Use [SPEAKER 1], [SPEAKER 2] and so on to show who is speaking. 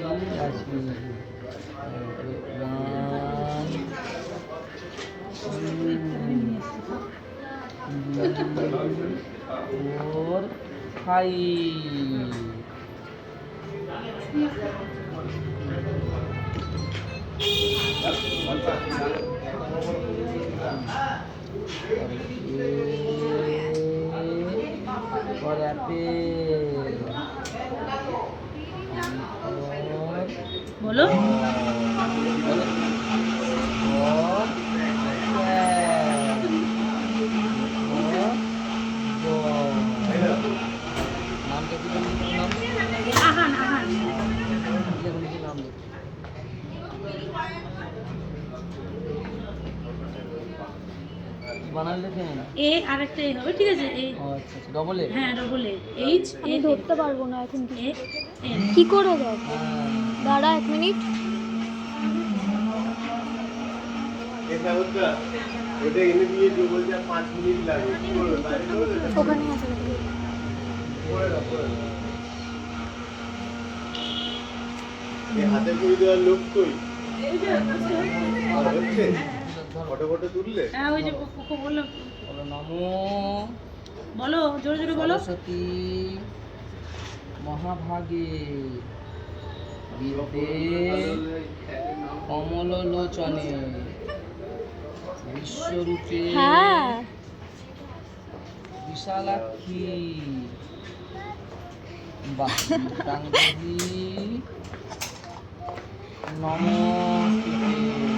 [SPEAKER 1] 4 5 और एप्पल
[SPEAKER 2] बोलो আহান আহান
[SPEAKER 1] বানান লেখেন
[SPEAKER 2] এ আরেকটা এ হবে ঠিক আছে এ
[SPEAKER 1] ও আচ্ছা আচ্ছা ডবল এ
[SPEAKER 2] হ্যাঁ ডবল এ এইচ
[SPEAKER 3] আমি ধরতে পারবো না এখন
[SPEAKER 2] এ এন
[SPEAKER 3] কি করে দেখ দাঁড়া 1 মিনিট
[SPEAKER 4] ওটা এনে দিয়ে যে বলছে 5 মিনিট লাগে কি করবে বাইরে চলে যাবে
[SPEAKER 3] ওখানে আছে
[SPEAKER 4] পড়ে দাও পড়ে দাও এই হাতে করে দেওয়ার লোক কই হচ্ছে ফটো ফটো তুললে
[SPEAKER 2] হ্যাঁ ওই যে কোকো বললো
[SPEAKER 1] বলো নমো
[SPEAKER 2] বলো জোরে জোরে বলো
[SPEAKER 1] সরস্বতী মহাভাগে বিদ্যে কমললোচনে বিশ্বরূপে
[SPEAKER 3] হ্যাঁ
[SPEAKER 1] বিশালাক্ষী বাংলাদেশী নমস্তে